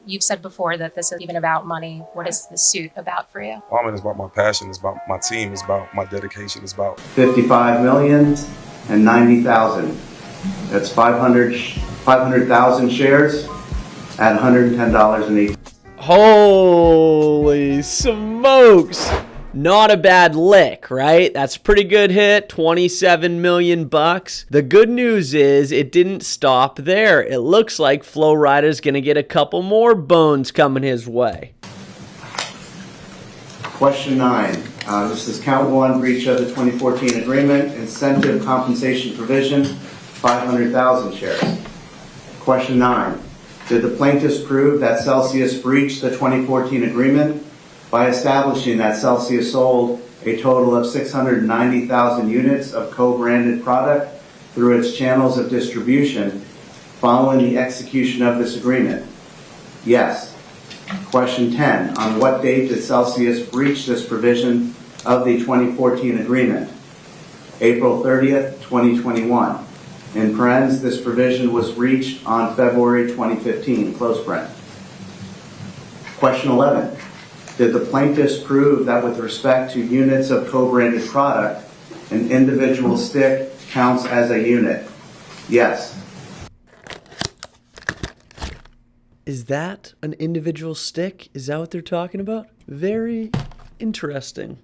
You've said before that this is even about money. What is this suit about for you? Well, I mean, it's about my passion. It's about my team. It's about my dedication. It's about $55,090,000. That's 500,000 shares at $110.80. Holy smokes. Not a bad lick, right? That's a pretty good hit, 27 million bucks. The good news is it didn't stop there. It looks like Flo Rida's going to get a couple more bones coming his way. Question 9. This is count 1, breach of the 2014 agreement, incentive compensation provision, 500,000 shares. Question 9. Did the plaintiffs prove that Celsius breached the 2014 agreement by establishing that Celsius sold a total of 690,000 units of co-branded product through its channels of distribution following the execution of this agreement? Yes. Question 10. On what date did Celsius breach this provision of the 2014 agreement? April 30th, 2021. In parens, this provision was breached on February 2015, close paren. Question 11. Did the plaintiffs prove that with respect to units of co-branded product, an individual stick counts as a unit? Yes. Is that an individual stick? Is that what they're talking about? Very interesting.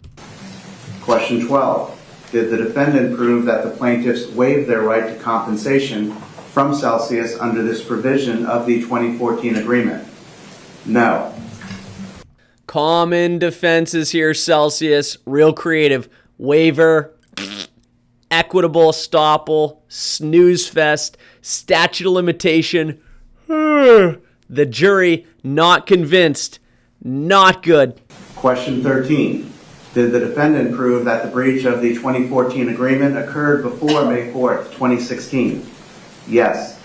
Question 12. Did the defendant prove that the plaintiffs waived their right to compensation from Celsius under this provision of the 2014 agreement? No. Common defenses here, Celsius. Real creative. Waiver, equitable estoppel, snooze fest, statute of limitation. The jury not convinced. Not good. Question 13. Did the defendant prove that the breach of the 2014 agreement occurred before May 4th, 2016? Yes.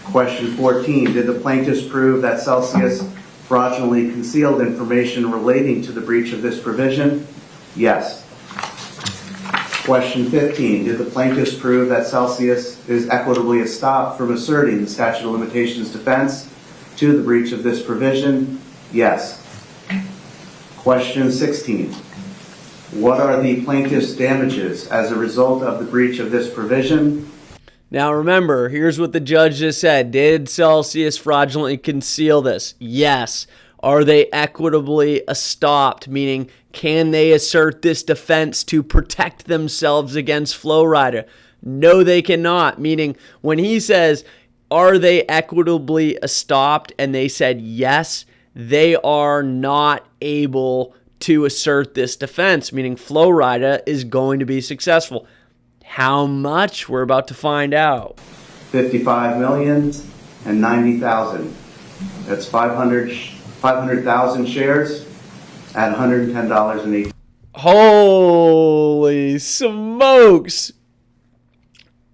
Question 14. Did the plaintiffs prove that Celsius fraudulently concealed information relating to the breach of this provision? Yes. Question 15. Did the plaintiffs prove that Celsius is equitably estopped from asserting the statute of limitations defense to the breach of this provision? Yes. Question 16. What are the plaintiff's damages as a result of the breach of this provision? Now remember, here's what the judge just said. Did Celsius fraudulently conceal this? Yes. Are they equitably estopped, meaning can they assert this defense to protect themselves against Flo Rida? No, they cannot, meaning when he says, are they equitably estopped, and they said yes, they are not able to assert this defense, meaning Flo Rida is going to be successful. How much? We're about to find out. $55,090,000. That's 500,000 shares at $110.80. Holy smokes.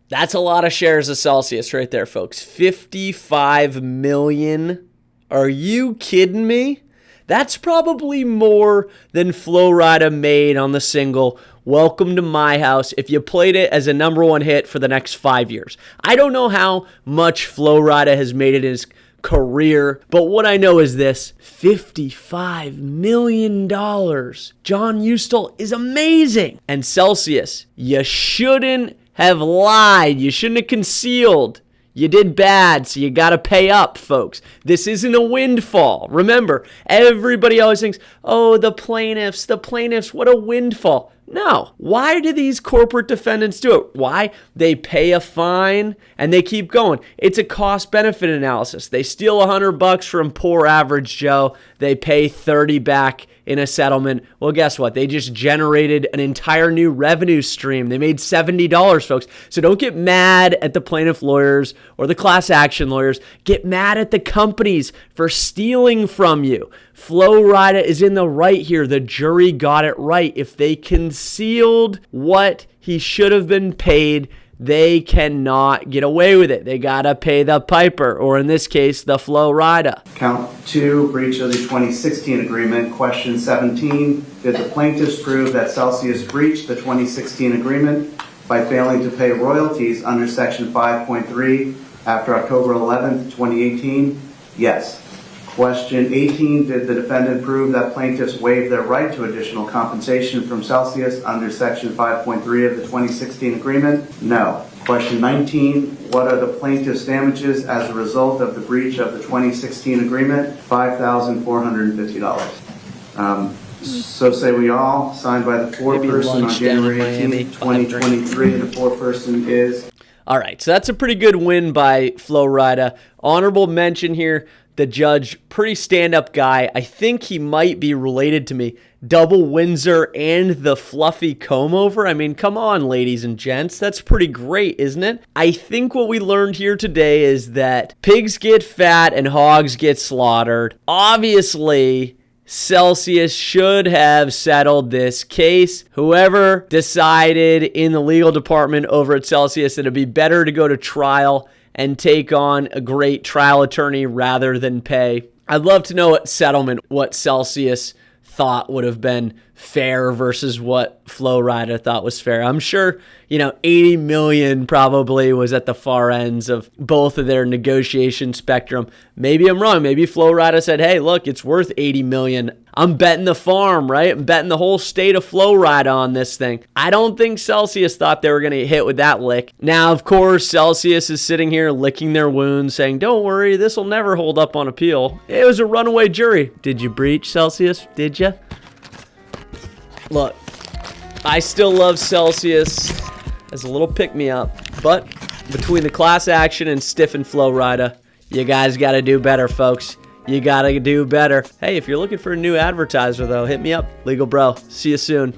That's a lot of shares of Celsius right there, folks. 55 million. Are you kidding me? That's probably more than Flo Rida made on the single Welcome to My House if you played it as a #1 hit for the next 5 years. I don't know how much Flo Rida has made in his career, but what I know is this: $55 million. John Ustal is amazing. And Celsius, you shouldn't have lied. You shouldn't have concealed. You did bad, so you got to pay up, folks. This isn't a windfall. Remember, everybody always thinks, oh, the plaintiffs, what a windfall. No. Why do these corporate defendants do it? Why? They pay a fine and they keep going. It's a cost-benefit analysis. They steal $100 from poor average Joe. They pay 30 back in a settlement. Well, guess what? They just generated an entire new revenue stream. They made $70, folks. So don't get mad at the plaintiff lawyers or the class action lawyers. Get mad at the companies for stealing from you. Flo Rida is in the right here. The jury got it right. If they concealed what he should have been paid, they cannot get away with it. They gotta pay the piper, or in this case, the Flo Rida. Count 2, breach of the 2016 agreement. Question 17, did the plaintiffs prove that Celsius breached the 2016 agreement by failing to pay royalties under Section 5.3 after October 11th, 2018? Yes. Question 18, did the defendant prove that plaintiffs waived their right to additional compensation from Celsius under Section 5.3 of the 2016 agreement? No. Question 19, what are the plaintiff's damages as a result of the breach of the 2016 agreement? $5,450. So say we all, signed by the foreperson on lunch down in January Miami, 18, 2023. The foreperson is... All right, so that's a pretty good win by Flo Rida. Honorable mention here, the judge, pretty stand-up guy. I think he might be related to me. Double Windsor and the fluffy comb-over. I mean, come on, ladies and gents. That's pretty great, isn't it? I think what we learned here today is that pigs get fat and hogs get slaughtered. Obviously, Celsius should have settled this case. Whoever decided in the legal department over at Celsius that it'd be better to go to trial and take on a great trial attorney rather than pay. I'd love to know at settlement what Celsius thought would have been fair versus what Flo Rida thought was fair. I'm sure, 80 million probably was at the far ends of both of their negotiation spectrum. Maybe I'm wrong. Maybe Flo Rida said, hey, look, it's worth 80 million. I'm betting the farm, right? I'm betting the whole state of Flo Rida on this thing. I don't think Celsius thought they were going to get hit with that lick. Now, of course, Celsius is sitting here licking their wounds saying, don't worry, this will never hold up on appeal. It was a runaway jury. Did you breach, Celsius? Did you? Look, I still love Celsius as a little pick-me-up, but between the class action and stiff and Flo Rida, you guys got to do better, folks. You got to do better. Hey, if you're looking for a new advertiser, though, hit me up. LegalBro. See you soon.